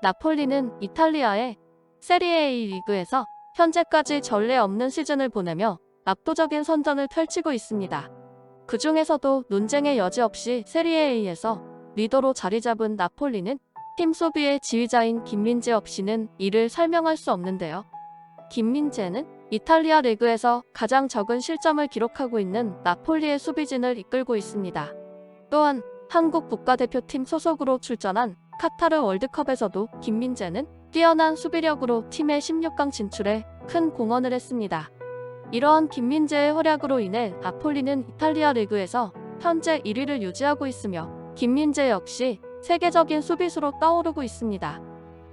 나폴리는 이탈리아의 세리에 A 리그에서 현재까지 전례 없는 시즌을 보내며 압도적인 선전을 펼치고 있습니다. 그 중에서도 논쟁의 여지 없이 세리에 A에서 리더로 자리 잡은 나폴리는 팀 소비의 지휘자인 김민재 없이는 이를 설명할 수 없는데요. 김민재는 이탈리아 리그에서 가장 적은 실점을 기록하고 있는 나폴리의 수비진을 이끌고 있습니다. 또한 한국 국가대표팀 소속으로 출전한 카타르 월드컵에서도 김민재는 뛰어난 수비력으로 팀의 16강 진출에 큰 공헌을 했습니다. 이러한 김민재의 활약으로 인해 나폴리는 이탈리아 리그에서 현재 1위를 유지하고 있으며 김민재 역시 세계적인 수비수로 떠오르고 있습니다.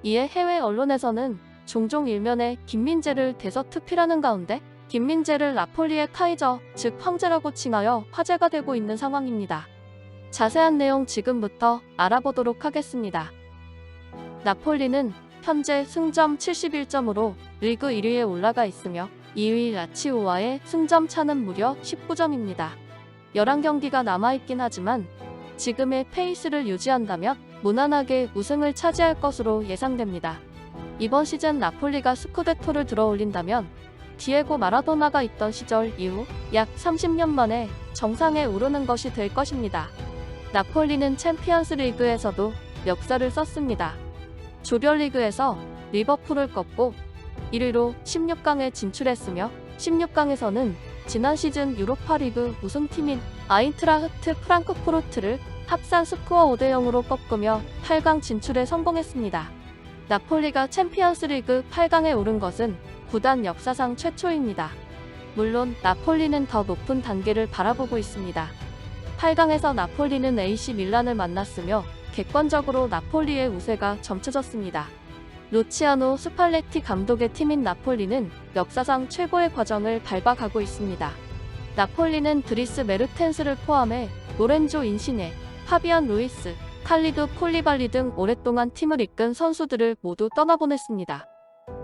이에 해외 언론에서는 종종 일면에 김민재를 대서특필하는 가운데 김민재를 나폴리의 카이저, 즉 황제라고 칭하여 화제가 되고 있는 상황입니다. 자세한 내용 지금부터 알아보도록 하겠습니다. 나폴리는 현재 승점 71점으로 리그 1위에 올라가 있으며 2위 라치오와의 승점 차는 무려 19점입니다. 11경기가 남아있긴 하지만 지금의 페이스를 유지한다면 무난하게 우승을 차지할 것으로 예상됩니다. 이번 시즌 나폴리가 스쿠데토를 들어올린다면 디에고 마라도나가 있던 시절 이후 약 30년 만에 정상에 오르는 것이 될 것입니다. 나폴리는 챔피언스 리그에서도 역사를 썼습니다. 조별리그에서 리버풀을 꺾고 1위로 16강에 진출했으며 16강에서는 지난 시즌 유로파리그 우승팀인 아인트라흐트 프랑크푸르트를 합산 스코어 5대0으로 꺾으며 8강 진출에 성공했습니다. 나폴리가 챔피언스리그 8강에 오른 것은 구단 역사상 최초입니다. 물론 나폴리는 더 높은 단계를 바라보고 있습니다. 8강에서 나폴리는 AC 밀란을 만났으며 객관적으로 나폴리의 우세가 점쳐졌습니다. 루치아노 스팔레티 감독의 팀인 나폴리는 역사상 최고의 과정을 밟아가고 있습니다. 나폴리는 드리스 메르텐스를 포함해 로렌조 인시네, 파비안 루이스, 칼리두 콜리발리 등 오랫동안 팀을 이끈 선수들을 모두 떠나보냈습니다.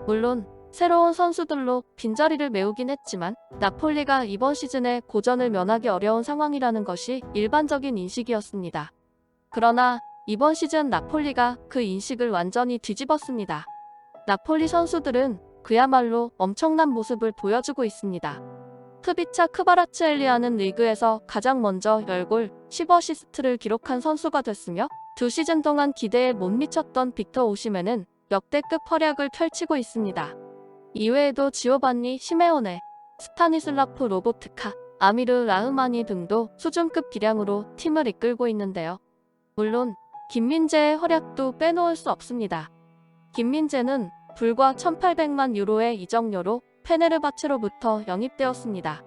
물론 새로운 선수들로 빈자리를 메우긴 했지만 나폴리가 이번 시즌에 고전을 면하기 어려운 상황이라는 것이 일반적인 인식이었습니다. 그러나 이번 시즌 나폴리가 그 인식을 완전히 뒤집었습니다. 나폴리 선수들은 그야말로 엄청난 모습을 보여주고 있습니다. 크비차 크바라츠엘리아는 리그에서 가장 먼저 10골, 10어시스트를 기록한 선수가 됐으며 2시즌 동안 기대에 못 미쳤던 빅터 오시멘은 역대급 활약을 펼치고 있습니다. 이외에도 지오반니 시메오네, 스타니슬라프 로보트카, 아미르 라흐마니 등도 수준급 기량으로 팀을 이끌고 있는데요. 물론 김민재의 활약도 빼놓을 수 없습니다. 김민재는 불과 1,800만 유로의 이적료로 페네르바체로부터 영입되었습니다.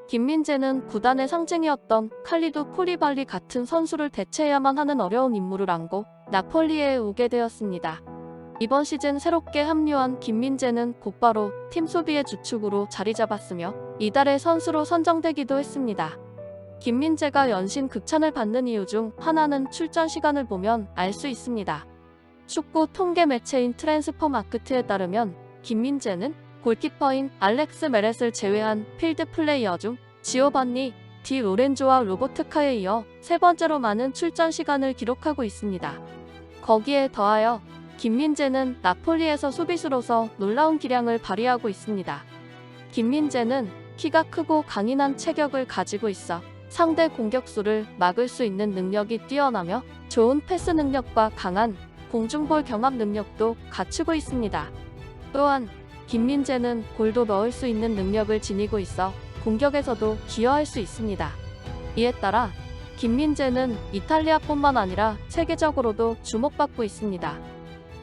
김민재는 구단의 상징이었던 칼리두 콜리발리 같은 선수를 대체해야만 하는 어려운 임무를 안고 나폴리에 오게 되었습니다. 이번 시즌 새롭게 합류한 김민재는 곧바로 팀 수비의 주축으로 자리 잡았으며 이달의 선수로 선정되기도 했습니다. 김민재가 연신 극찬을 받는 이유 중 하나는 출전 시간을 보면 알 수 있습니다. 축구 통계 매체인 트랜스퍼마크트에 따르면 김민재는 골키퍼인 알렉스 메렛을 제외한 필드 플레이어 중 지오반니, 디 로렌조와 로보트카에 이어 세 번째로 많은 출전 시간을 기록하고 있습니다. 거기에 더하여 김민재는 나폴리에서 수비수로서 놀라운 기량을 발휘하고 있습니다. 김민재는 키가 크고 강인한 체격을 가지고 있어 상대 공격수를 막을 수 있는 능력이 뛰어나며 좋은 패스 능력과 강한 공중볼 경합 능력도 갖추고 있습니다. 또한 김민재는 골도 넣을 수 있는 능력을 지니고 있어 공격에서도 기여할 수 있습니다. 이에 따라 김민재는 이탈리아뿐만 아니라 세계적으로도 주목받고 있습니다.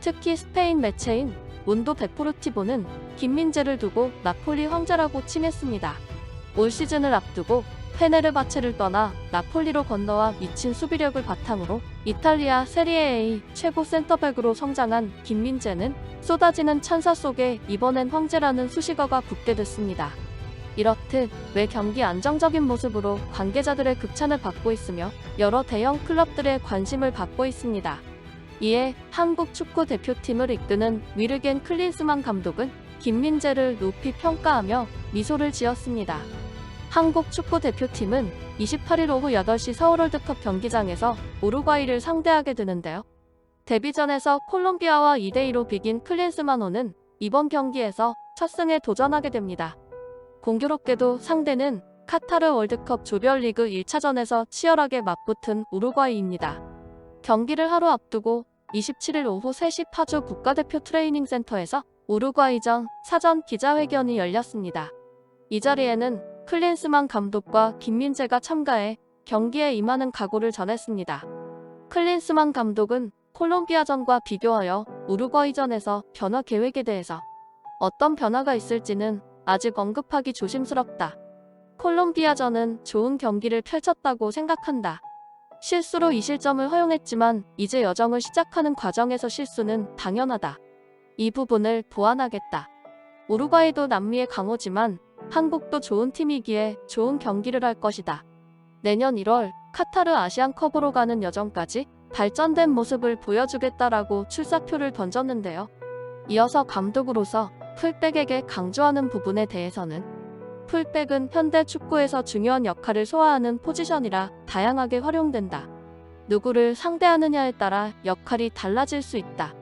특히 스페인 매체인 몬도 데포르티보는 김민재를 두고 나폴리 황제라고 칭했습니다. 올 시즌을 앞두고 페네르바체를 떠나 나폴리로 건너와 미친 수비력을 바탕으로 이탈리아 세리에 A 최고 센터백으로 성장한 김민재는 쏟아지는 찬사 속에 이번엔 황제라는 수식어가 붙게 됐습니다. 이렇듯 매 경기 안정적인 모습으로 관계자들의 극찬을 받고 있으며 여러 대형 클럽들의 관심을 받고 있습니다. 이에 한국 축구 대표팀을 이끄는 위르겐 클린스만 감독은 김민재를 높이 평가하며 미소를 지었습니다. 한국 축구 대표팀은 28일 오후 8시 서울 월드컵 경기장에서 우루과이를 상대하게 되는데요. 데뷔전에서 콜롬비아와 2대2로 비긴 클린스만호는 이번 경기에서 첫 승에 도전하게 됩니다. 공교롭게도 상대는 카타르 월드컵 조별리그 1차전에서 치열하게 맞붙은 우루과이입니다. 경기를 하루 앞두고 27일 오후 3시 파주 국가대표 트레이닝 센터에서 우루과이전 사전 기자회견이 열렸습니다. 이 자리에는 클린스만 감독과 김민재가 참가해 경기에 임하는 각오를 전했습니다. 클린스만 감독은 콜롬비아전과 비교하여 우루과이전에서 변화 계획에 대해서 어떤 변화가 있을지는 아직 언급하기 조심스럽다. 콜롬비아전은 좋은 경기를 펼쳤다고 생각한다. 실수로 이 실점을 허용했지만 이제 여정을 시작하는 과정에서 실수는 당연하다. 이 부분을 보완하겠다. 우루과이도 남미의 강호지만 한국도 좋은 팀이기에 좋은 경기를 할 것이다. 내년 1월 카타르 아시안컵으로 가는 여정까지 발전된 모습을 보여주겠다라고 출사표를 던졌는데요. 이어서 감독으로서 풀백에게 강조하는 부분에 대해서는 풀백은 현대 축구에서 중요한 역할을 소화하는 포지션이라 다양하게 활용된다. 누구를 상대하느냐에 따라 역할이 달라질 수 있다.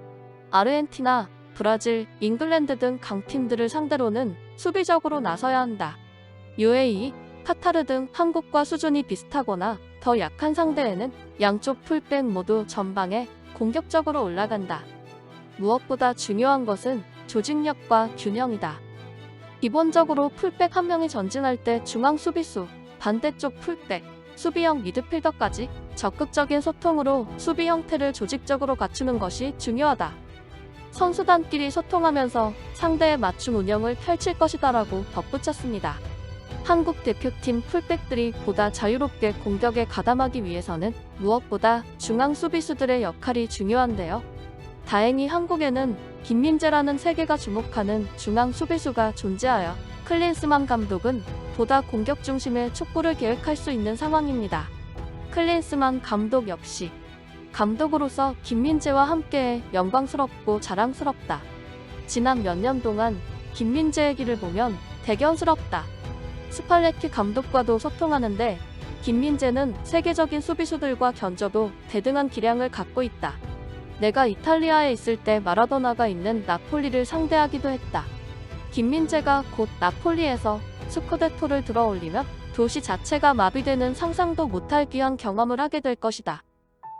아르헨티나, 브라질, 잉글랜드 등 강팀들을 상대로는 수비적으로 나서야 한다. UAE, 카타르 등 한국과 수준이 비슷하거나 더 약한 상대에는 양쪽 풀백 모두 전방에 공격적으로 올라간다. 무엇보다 중요한 것은 조직력과 균형이다. 기본적으로 풀백 한 명이 전진할 때 중앙 수비수, 반대쪽 풀백, 수비형 미드필더까지 적극적인 소통으로 수비 형태를 조직적으로 갖추는 것이 중요하다. 선수단끼리 소통하면서 상대에 맞춤 운영을 펼칠 것이다라고 덧붙였습니다. 한국 대표팀 풀백들이 보다 자유롭게 공격에 가담하기 위해서는 무엇보다 중앙 수비수들의 역할이 중요한데요. 다행히 한국에는 김민재라는 세계가 주목하는 중앙 수비수가 존재하여 클린스만 감독은 보다 공격 중심의 축구를 계획할 수 있는 상황입니다. 클린스만 감독 역시 감독으로서 김민재와 함께해 영광스럽고 자랑스럽다. 지난 몇 년 동안 김민재의 길을 보면 대견스럽다. 스팔레티 감독과도 소통하는데 김민재는 세계적인 수비수들과 견져도 대등한 기량을 갖고 있다. 내가 이탈리아에 있을 때 마라도나가 있는 나폴리를 상대하기도 했다. 김민재가 곧 나폴리에서 스쿠데토를 들어올리면 도시 자체가 마비되는 상상도 못할 귀한 경험을 하게 될 것이다.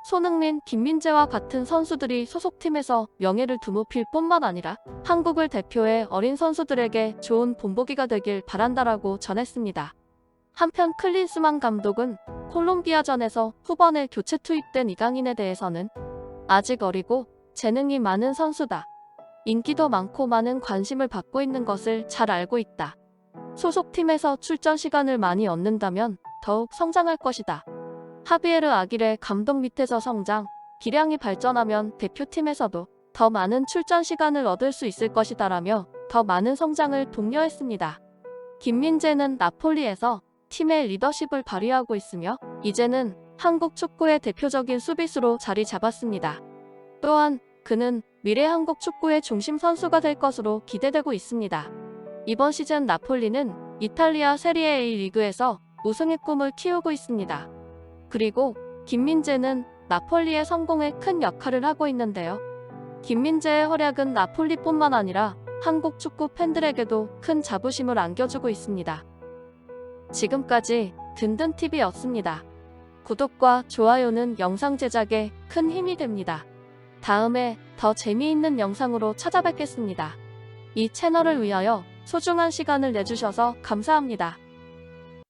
손흥민, 김민재와 같은 선수들이 소속팀에서 명예를 드높일 뿐만 아니라 한국을 대표해 어린 선수들에게 좋은 본보기가 되길 바란다라고 전했습니다. 한편 클린스만 감독은 콜롬비아전에서 후반에 교체 투입된 이강인에 대해서는 아직 어리고 재능이 많은 선수다. 인기도 많고 많은 관심을 받고 있는 것을 잘 알고 있다. 소속팀에서 출전 시간을 많이 얻는다면 더욱 성장할 것이다. 하비에르 아기레 감독 밑에서 성장, 기량이 발전하면 대표팀에서도 더 많은 출전 시간을 얻을 수 있을 것이다라며 더 많은 성장을 독려했습니다. 김민재는 나폴리에서 팀의 리더십을 발휘하고 있으며 이제는 한국 축구의 대표적인 수비수로 자리 잡았습니다. 또한 그는 미래 한국 축구의 중심 선수가 될 것으로 기대되고 있습니다. 이번 시즌 나폴리는 이탈리아 세리에 A 리그에서 우승의 꿈을 키우고 있습니다. 그리고 김민재는 나폴리의 성공에 큰 역할을 하고 있는데요. 김민재의 활약은 나폴리뿐만 아니라 한국 축구 팬들에게도 큰 자부심을 안겨주고 있습니다. 지금까지 든든TV였습니다. 구독과 좋아요는 영상 제작에 큰 힘이 됩니다. 다음에 더 재미있는 영상으로 찾아뵙겠습니다. 이 채널을 위하여 소중한 시간을 내주셔서 감사합니다.